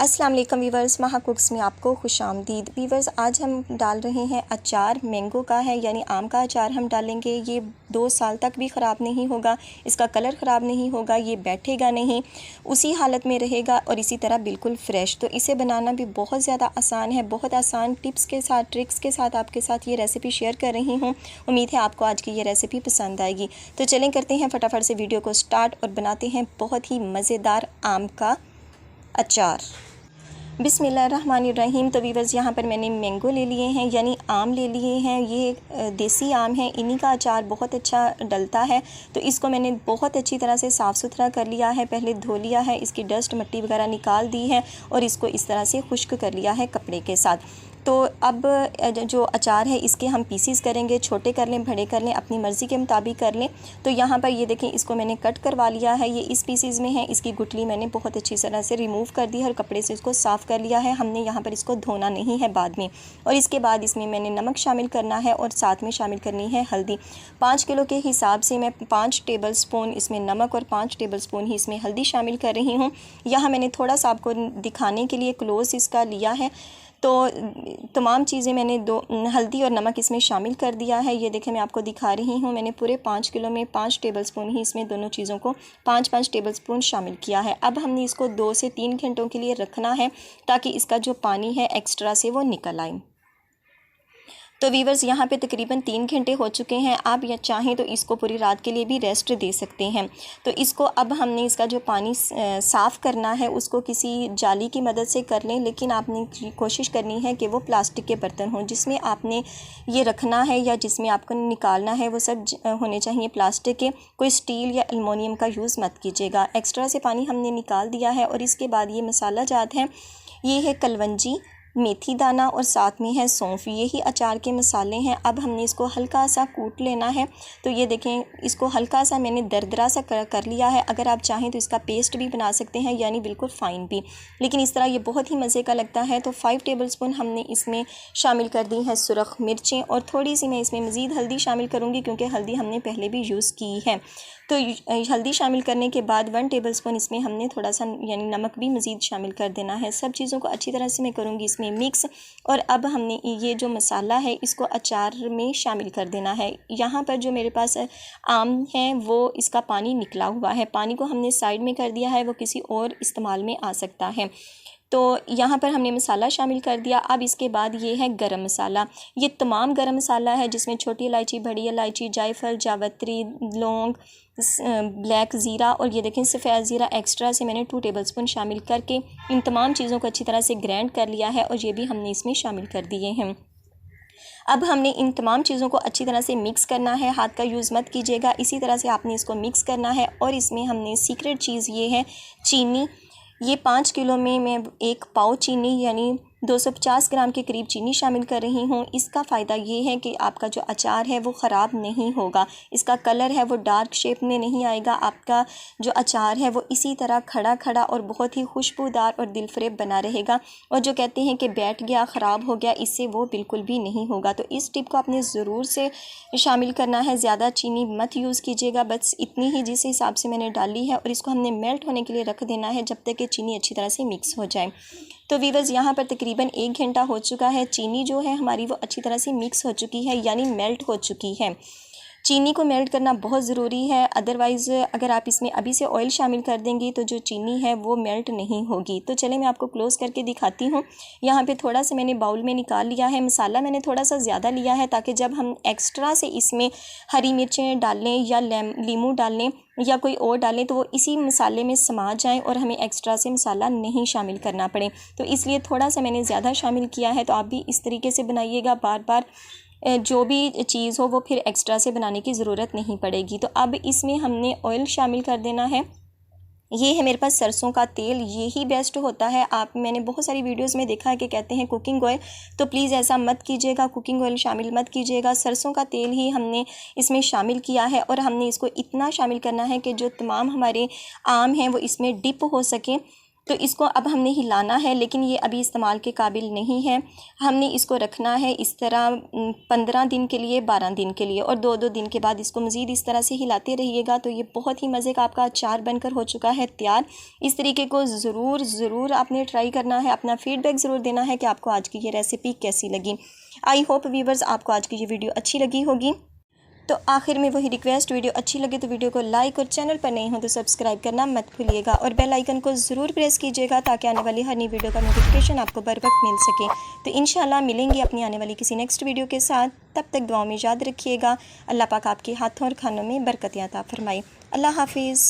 अस्सलाम वालेकुम वीवर्स, महा कुक्स में आपको खुशामदीद। वीवर्स, आज हम डाल रहे हैं अचार। मैंगो का है, यानी आम का अचार हम डालेंगे। ये 2 साल तक भी ख़राब नहीं होगा, इसका कलर ख़राब नहीं होगा, ये बैठेगा नहीं, उसी हालत में रहेगा और इसी तरह बिल्कुल फ़्रेश। तो इसे बनाना भी बहुत ज़्यादा आसान है, बहुत आसान टिप्स के साथ, ट्रिक्स के साथ आपके साथ ये रेसिपी शेयर कर रही हूँ। उम्मीद है आपको आज की ये रेसिपी पसंद आएगी। तो चलें करते हैं फटाफट से वीडियो को स्टार्ट और बनाते हैं बहुत ही मज़ेदार आम का अचार। बिस्मिल्लाहिर्रहमानिर्रहीम। तो वीवर्स, यहाँ पर मैंने मैंगो ले लिए हैं, यानी आम ले लिए हैं। ये देसी आम है, इन्हीं का अचार बहुत अच्छा डलता है। तो इसको मैंने बहुत अच्छी तरह से साफ़ सुथरा कर लिया है, पहले धो लिया है, इसकी डस्ट मिट्टी वगैरह निकाल दी है और इसको इस तरह से खुश्क कर लिया है कपड़े के साथ। तो अब जो अचार है इसके हम पीसीस करेंगे, छोटे कर लें, बड़े कर लें, अपनी मर्ज़ी के मुताबिक कर लें। तो यहाँ पर ये देखें, इसको मैंने कट करवा लिया है, ये इस पीसीस में है। इसकी गुठली मैंने बहुत अच्छी तरह से रिमूव कर दी है और कपड़े से इसको साफ़ कर लिया है। हमने यहाँ पर इसको धोना नहीं है बाद में। और इसके बाद इसमें मैंने नमक शामिल करना है और साथ में शामिल करनी है हल्दी। 5 किलो के हिसाब से मैं 5 टेबल स्पून इसमें नमक और 5 टेबल स्पून ही इसमें हल्दी शामिल कर रही हूँ। यहाँ मैंने थोड़ा सा आपको दिखाने के लिए क्लोज इसका लिया है। तो तमाम चीज़ें मैंने हल्दी और नमक इसमें शामिल कर दिया है। ये देखें, मैं आपको दिखा रही हूँ। मैंने पूरे 5 किलो में 5 टेबल स्पून ही इसमें दोनों चीज़ों को 5-5 टेबल स्पून शामिल किया है। अब हमने इसको 2 से 3 घंटों के लिए रखना है ताकि इसका जो पानी है एक्स्ट्रा से वो निकल आए। तो वीवर्स, यहाँ पे तकरीबन 3 घंटे हो चुके हैं। आप या चाहें तो इसको पूरी रात के लिए भी रेस्ट दे सकते हैं। तो इसको अब हमने इसका जो पानी साफ़ करना है उसको किसी जाली की मदद से कर लें, लेकिन आपने कोशिश करनी है कि वो प्लास्टिक के बर्तन हों जिसमें आपने ये रखना है या जिसमें आपको निकालना है, वो सब होने चाहिए प्लास्टिक के। कोई स्टील या एलुमिनियम का यूज़ मत कीजिएगा। एक्स्ट्रा से पानी हमने निकाल दिया है और इसके बाद ये मसाला जात है, ये है कलवंजी, मेथी दाना और साथ में है सौंफ। यही अचार के मसाले हैं। अब हमने इसको हल्का सा कूट लेना है। तो ये देखें, इसको हल्का सा मैंने दरदरा सा कर लिया है। अगर आप चाहें तो इसका पेस्ट भी बना सकते हैं, यानी बिल्कुल फ़ाइन भी, लेकिन इस तरह ये बहुत ही मज़े का लगता है। तो 5 टेबल स्पून हमने इसमें शामिल कर दी है सुरख मिर्चें और थोड़ी सी मैं इसमें मज़ीद हल्दी शामिल करूँगी क्योंकि हल्दी हमने पहले भी यूज़ की है। तो हल्दी शामिल करने के बाद 1 टेबल स्पून इसमें हमने थोड़ा सा यानी नमक भी मज़ीद शामिल कर देना है। सब चीज़ों को अच्छी तरह से मैं करूँगी इसमें मिक्स। और अब हमने ये जो मसाला है इसको अचार में शामिल कर देना है। यहाँ पर जो मेरे पास आम है वो इसका पानी निकला हुआ है, पानी को हमने साइड में कर दिया है, वो किसी और इस्तेमाल में आ सकता है। तो यहाँ पर हमने मसाला शामिल कर दिया। अब इसके बाद ये है गरम मसाला। ये तमाम गरम मसाला है जिसमें छोटी इलायची, बड़ी इलायची, जायफल, जावित्री, लौंग, ब्लैक ज़ीरा और ये देखें सफ़ेद ज़ीरा एक्स्ट्रा से मैंने 2 टेबल स्पून शामिल करके इन तमाम चीज़ों को अच्छी तरह से ग्राइंड कर लिया है और ये भी हमने इसमें शामिल कर दिए हैं। अब हमने इन तमाम चीज़ों को अच्छी तरह से मिक्स करना है, हाथ का यूज़ मत कीजिएगा, इसी तरह से आपने इसको मिक्स करना है। और इसमें हमने सीक्रेट चीज़ ये है चीनी। ये 5 किलो में मैं 1 पाव चीनी यानी 250 ग्राम के करीब चीनी शामिल कर रही हूँ। इसका फ़ायदा ये है कि आपका जो अचार है वो ख़राब नहीं होगा, इसका कलर है वो डार्क शेप में नहीं आएगा। आपका जो अचार है वो इसी तरह खड़ा खड़ा और बहुत ही खुशबूदार और दिलफरेब बना रहेगा। और जो कहते हैं कि बैठ गया, ख़राब हो गया, इससे वो बिल्कुल भी नहीं होगा। तो इस टिप को आपने ज़रूर से शामिल करना है। ज़्यादा चीनी मत यूज़ कीजिएगा, बस इतनी ही जिस हिसाब से मैंने डाली है। और इसको हमने मेल्ट होने के लिए रख देना है जब तक कि चीनी अच्छी तरह से मिक्स हो जाए। तो वीवर्स, यहाँ पर तकरीबन 1 घंटा हो चुका है। चीनी जो है हमारी वो अच्छी तरह से मिक्स हो चुकी है, यानी मेल्ट हो चुकी है। चीनी को मेल्ट करना बहुत ज़रूरी है, अदरवाइज़ अगर आप इसमें अभी से ऑयल शामिल कर देंगी तो जो चीनी है वो मेल्ट नहीं होगी। तो चलें मैं आपको क्लोज़ करके दिखाती हूँ। यहाँ पे थोड़ा सा मैंने बाउल में निकाल लिया है। मसाला मैंने थोड़ा सा ज़्यादा लिया है ताकि जब हम एक्स्ट्रा से इसमें हरी मिर्चें डाल लें या लीमू डाल लें या कोई और डालें तो वो इसी मसाले में समा जाएं और हमें एक्स्ट्रा से मसाला नहीं शामिल करना पड़े। तो इसलिए थोड़ा सा मैंने ज़्यादा शामिल किया है। तो आप भी इस तरीके से बनाइएगा, बार बार जो भी चीज़ हो वो फिर एक्स्ट्रा से बनाने की ज़रूरत नहीं पड़ेगी। तो अब इसमें हमने ऑयल शामिल कर देना है। ये है मेरे पास सरसों का तेल, यही बेस्ट होता है। मैंने बहुत सारी वीडियोस में देखा है कि कहते हैं कुकिंग ऑयल, तो प्लीज़ ऐसा मत कीजिएगा, कुकिंग ऑयल शामिल मत कीजिएगा। सरसों का तेल ही हमने इसमें शामिल किया है और हमने इसको इतना शामिल करना है कि जो तमाम हमारे आम हैं वो इसमें डिप हो सकें। तो इसको अब हमने हिलाना है, लेकिन ये अभी इस्तेमाल के काबिल नहीं है। हमने इसको रखना है इस तरह 15 दिन के लिए, 12 दिन के लिए, और 2-2 दिन के बाद इसको मज़ीद इस तरह से हिलाते रहिएगा। तो ये बहुत ही मज़े का आपका अचार बनकर हो चुका है तैयार। इस तरीके को ज़रूर आपने ट्राई करना है। अपना फ़ीडबैक ज़रूर देना है कि आपको आज की ये रेसिपी कैसी लगी। आई होप व्यूवर्स आपको आज की ये वीडियो अच्छी लगी होगी। तो आखिर में वही रिक्वेस्ट, वीडियो अच्छी लगे तो वीडियो को लाइक, और चैनल पर नहीं हो तो सब्सक्राइब करना मत भूलिएगा, और बेल आइकन को ज़रूर प्रेस कीजिएगा ताकि आने वाली हर नई वीडियो का नोटिफिकेशन आपको बर वक्त मिल सके। तो इंशाल्लाह मिलेंगे अपनी आने वाली किसी नेक्स्ट वीडियो के साथ। तब तक दुआओं में याद रखिएगा। अल्लाह पाक आपके हाथों और खानों में बरकत अता फरमाए। अल्लाह हाफिज़।